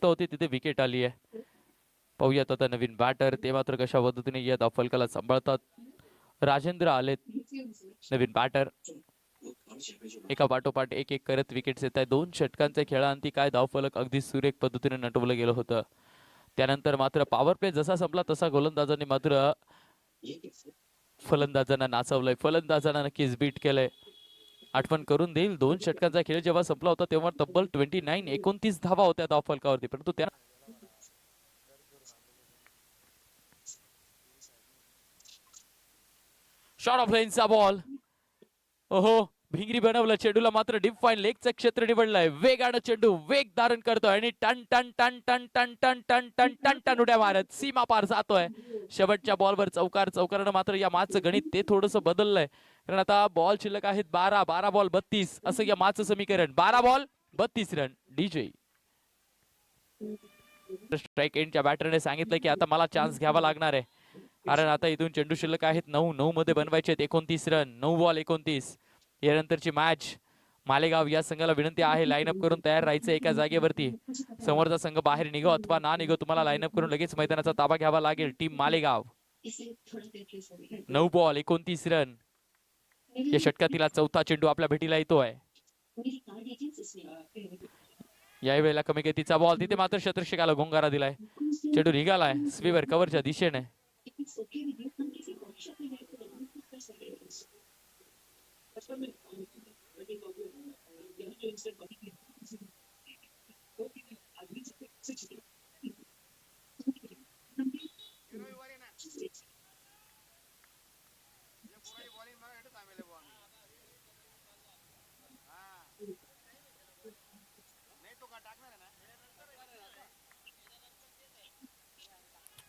होती तिथे विकेट आली आहे. पाहूयात आता नवीन बॅटर ते मात्र कशा पद्धतीने या फलकाला सांभाळतात. राजेंद्र आलेत नवीन बॅटर. एका पाठोपाठ एक एक करत विकेट्स येत आहे. 2 षटकांच्या खेळांती काय धावफलक अगदी सुरेख पद्धतीने नटवलं गेलं होतं. त्यानंतर मात्र पॉवर प्ले जसा संपला तसा गोलंदाजांनी मात्र फलंदाजांना नाचवलंय. फलंदाजांना नक्कीच बीट केलंय. आठवण करून देईल 2 षटकांचा खेळ जेव्हा संपला होता तेव्हा तब्बल 29 धावा होत्या धावफलकावरती, परंतु त्या शॉट ऑफ लेनचा बॉल. ओहो, भिंगरी बनवलं. चेंडूला मात्र डीप फाईन लेगचं क्षेत्र निवडलंय. वेगानं चेंडू वेग धारण करतोय आणि टन टन टन टन टन टन टन टन टन टन उड्या मारत सीमा पार जातोय. शेवटच्या बॉलवर चौकारानं मात्र या मॅचचं गणित ते थोडंसं बदललंय. कारण आता बॉल शिल्लक आहेत 12 बॉल 32 असं या मॅचचं समीकरण. 12 बॉल 32 रन. डीजे स्ट्राईक एंडच्या बॅटरने सांगितलं की आता मला चान्स घ्यावा लागणार आहे, कारण आता इथून चेंडू शिल्लक आहेत 9 मध्ये बनवायचे आहेत 29 रन. 9 बॉल 29. यानंतरची मॅच. मालेगाव या संघाला विनंती आहे लाईनअप करून तयार राहायचं एका जागेवरती. समोरचा संघ बाहेर निघो अथवा ना निघो तुम्हाला लाईनअप करून लगेच मैदानाचा ताबा घ्यावा लागेल. टीम मालेगाव. 9 ball 29 run. या षटकातील चौथा चेंडू आपल्या भेटीला येतोय. याही वेळेला कमी गतीचा बॉल. तिथे मात्र शतरक्षकाला गोंगारा दिलाय. चेंडू निघालाय स्वीवर कव्हरच्या दिशेने.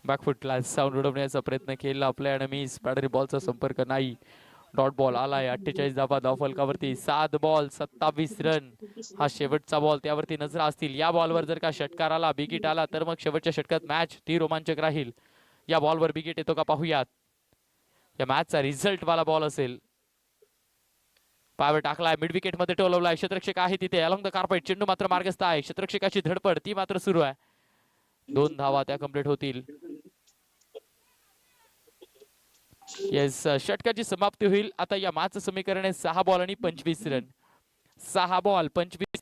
बॅकफुटला साऊंड उडवण्याचा प्रयत्न केला आपल्या एनिमीज. बॅटरी बॉलचा संपर्क नाही. डॉट बॉल आलाय. 48 धावा धावफलकावरती. 7 बॉल 27 रन. हा शेवटचा बॉल, त्यावरती नजर असतील. या बॉलवर जर का षटकार आला, बिगिट आला तर मग शेवटच्या षटकात मॅच ती रोमांचक राहील. या बॉलवर बिगिट येतो का पाहूयात. या मॅचचा रिझल्ट वाला बॉल असेल. पावर टाकलाय मिड विकेट मध्ये टोलवलाय. क्षेत्ररक्षक आहे तिथे अलॉंग द कार्पेट. चेंडू मात्र मार्गस्थ आहे. क्षेत्ररक्षकाची धडपड ती मात्र सुरू आहे. 2 धावा त्या कंप्लीट होतील. येस, षटकाची समाप्ती होईल. आता या मॅच समीकरण आहे 6 बॉल आणि 25 रन. 6 बॉल 25.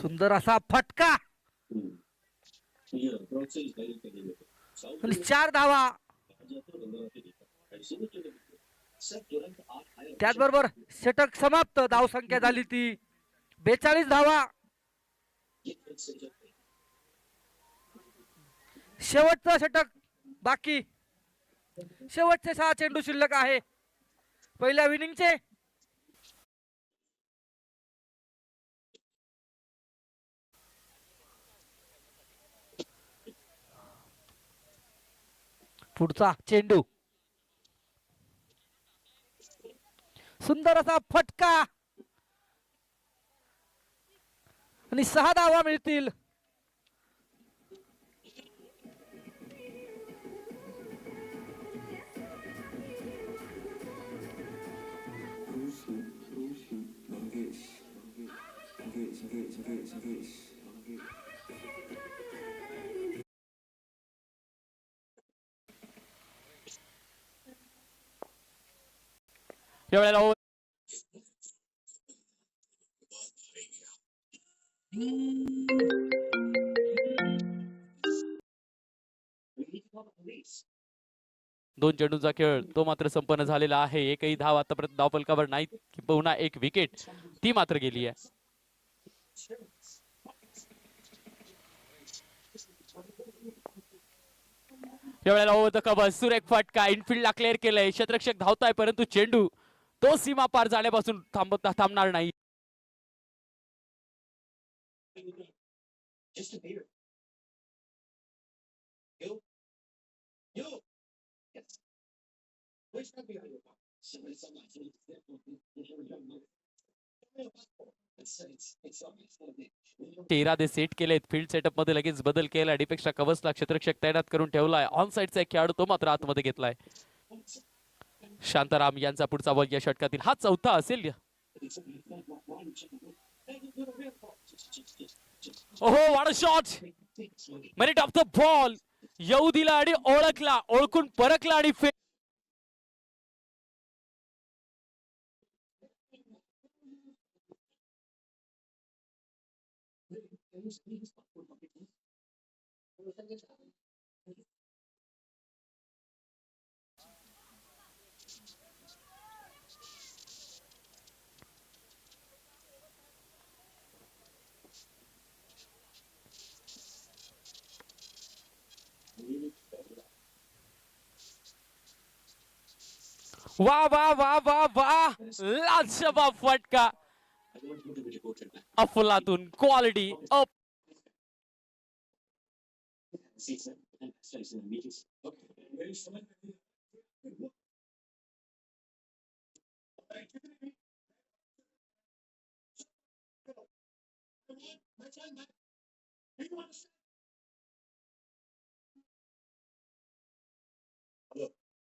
सुंदर असा फटका. 4 धावा. त्याचबरोबर षटक समाप्त. धाव संख्या झाली ती 42 धावा. शेवटचं षटक बाकी. शेवटचे 6 चेंडू शिल्लक आहे पहिल्या इनिंगचे. पुढचा चेंडू. सुंदर असा फटका आणि 6 धावा मिळतील. यावेळेला दोन चेंडूंचा खेळ तो मात्र संपन्न झालेला आहे. एकही धाव आतापर्यंत धावफलकावर नाही. पुन्हा एक विकेट ती मात्र गेली आहे. यावेळेला ओव्हर द कव्हर सुरेख फटका इनफिल्डला क्लिअर केलंय. क्षेत्ररक्षक धावताय परंतु चेंडू तो सीमा पार जाण्यापासून थांबणार नाही. इरादे सेट केलेत. फील्ड सेटअप मध्ये लगेच बदल केला. डीपेक्षा कवचला क्षेत्ररक्षक तैनात करून ठेवलाय. ऑन साइडचा एक खेळाडू तो मात्र आतमध्ये घेतलाय. शांताराम यांचा पुढचा बॉल या षटकातील हा चौथा असेल. ओहो what a shot. Merit of the ball. येऊ दिला आणि ओळखला. ओळखून परखला आणि वाह वाह वाह वाह वाह. लाजवाब फटका. अफलातून क्वालिटी अप.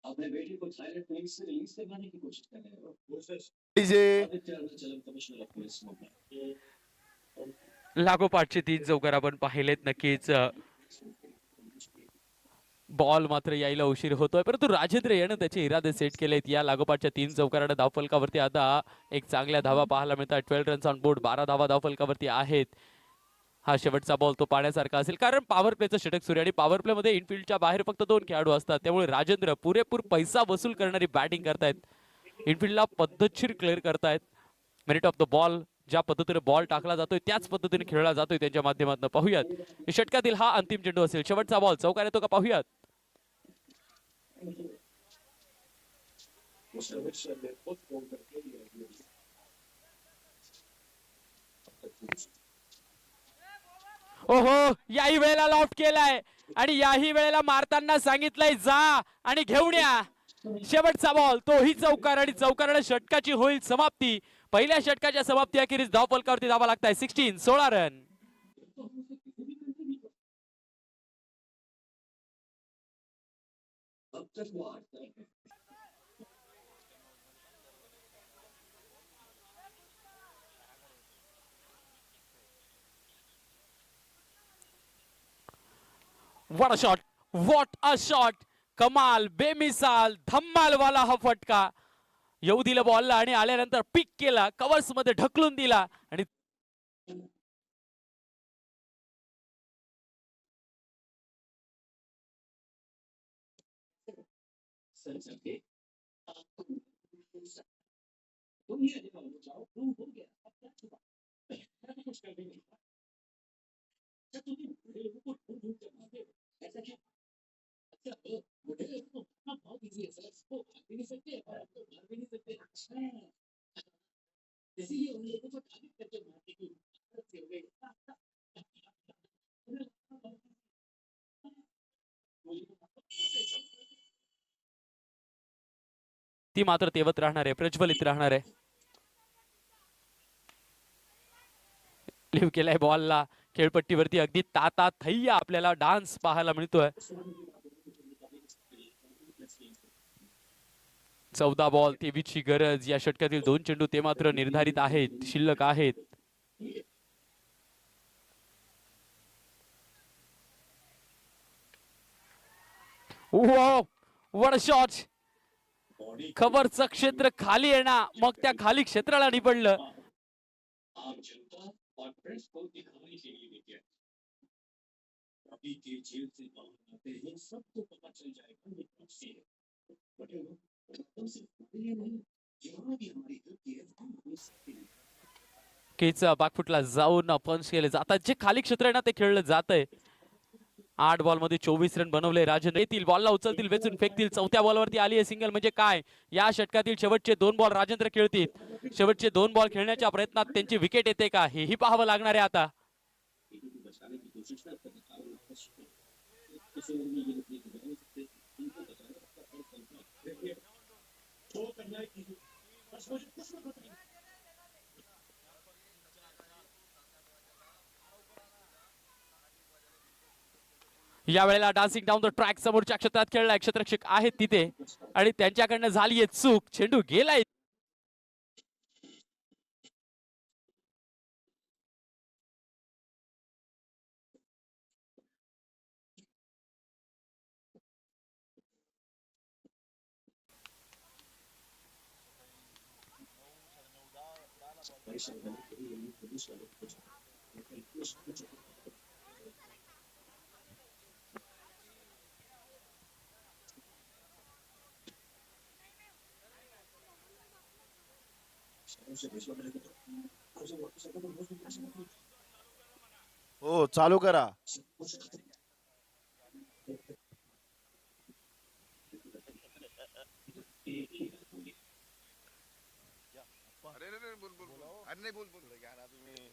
अपने बेटे को थाईलैंड पुलिस से रिलीज करवाने की कोशिश कर रहे हो। लागोपाठचे 3 चौकार आपण पाहिलेत. नक्कीच बॉल मात्र यायला उशीर होतोय, परंतु राजेंद्र यानं त्याचे इरादे सेट केलेत. या लागोपाठच्या 3 चौकाराने धावफलकावरती आता एक चांगल्या धावा पाहायला मिळतात. 12 रन्स ऑन बोर्ड. 12 धावा धावफलकावरती आहेत. हा शेवटचा बॉल तो पाण्यासारखा असेल, कारण पॉवर प्लेचं षटक सुरू आणि पॉवर प्ले मध्ये इनफिल्डच्या बाहेर फक्त 2 खेळाडू असतात. त्यामुळे राजेंद्र पुरेपूर पैसा वसूल करणारी बॅटिंग करतायत. इनफिल्डला पद्धतशीर क्लिअर करतायत. Merit of the ball. ज्या पद्धतीने बॉल टाकला जातोय त्याच पद्धतीने खेळला जातोय त्यांच्या माध्यमातून. पाहूयात षटकातील हा अंतिम चेंडू असेल. शेवटचा बॉल चौकार येतो का पाहूयात. ओहो याही वेळेला लॉफ्ट केलाय आणि याही वेळेला मारताना सांगितलंय जा आणि घेऊन या. शेवटचा बॉल तोही चौकार आणि चौकाराने षटकाची होईल समाप्ती. पहिल्या षटकाच्या समाप्ती अखेरीस धावफलकावरती धावा लागताय. 16 run. What a shot. What a shot. कमाल बेमिसाल धम्माल वाला हा फटका. येऊ दिलं बॉलला आणि आल्यानंतर पिक केला. कव्हर्स मध्ये ढकलून दिला आणि ती मात्र तेवत राहणार आहे. प्रज्वलित राहणार आहे. लिव्ह केलाय बॉलला. खेळपट्टीवरती अगदी ताता थैया आपल्याला डान्स पाहायला मिळतोय. 14 बॉल 23 ची गरज. या षटकातील 2 चेंडू ते मात्र निर्धारित आहेत, शिल्लक आहेत. What a shot. खबरचं क्षेत्र खाली येणार, मग त्या खाली क्षेत्राला निपडलं. केच बाकफुटला जाऊन पंच केले जातात. जे खाली क्षेत्र आहे ना ते खेळलं जात आहे. 8 बॉल मध्ये 24 रन बनवले राजेंद्र. येतील बॉलला उचलतील, वेचून फेकतील. 4थ्या बॉलवरती आली आहे सिंगल. म्हणजे काय, या षटकातील शेवटचे 2 बॉल राजेंद्र खेळतील. शेवटचे 2 बॉल खेळण्याच्या प्रयत्नात त्यांची विकेट येते का हेही पाहावं लागणार आहे आता. या वेळेला डान्सिंग डाऊन द ट्रॅक समोरच्या क्षेत्रात खेळलाय, क्षेत्ररक्षक आहेत तिथे आणि त्यांच्याकडनं झालीये चूक, चेंडू गेलाय. हो चालू करा. अरे अरे बोल बोल बोल अरे नाही बोल बोल घ्या ना तुम्ही.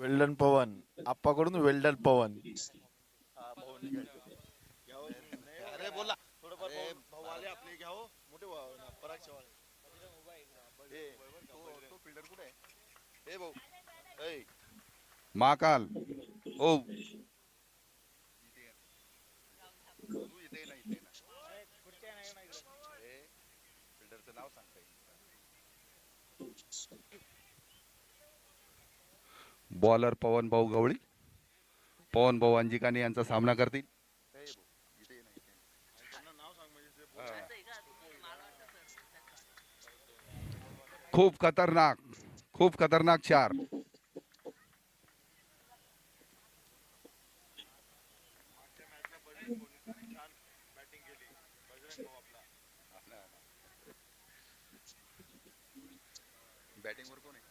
वेल्डन पवन आप्पाकडून वेल्डन पवन. अरे बोला थोडंफार भाऊ आले आपले घ्या हो मोठे पराग चव्हाण. तो फिल्डर कुठे आहे? ए भाऊ ए महाकाल ओ तू इथे ना इथे ना फिल्डरचं नाव सांगता येईल. बॉलर पवन भाऊ गवळी, पवन भाऊ अंजिकाने यांचा सामना करतील. खूप खतरनाक चार. बॅटिंग वर कोण आहे?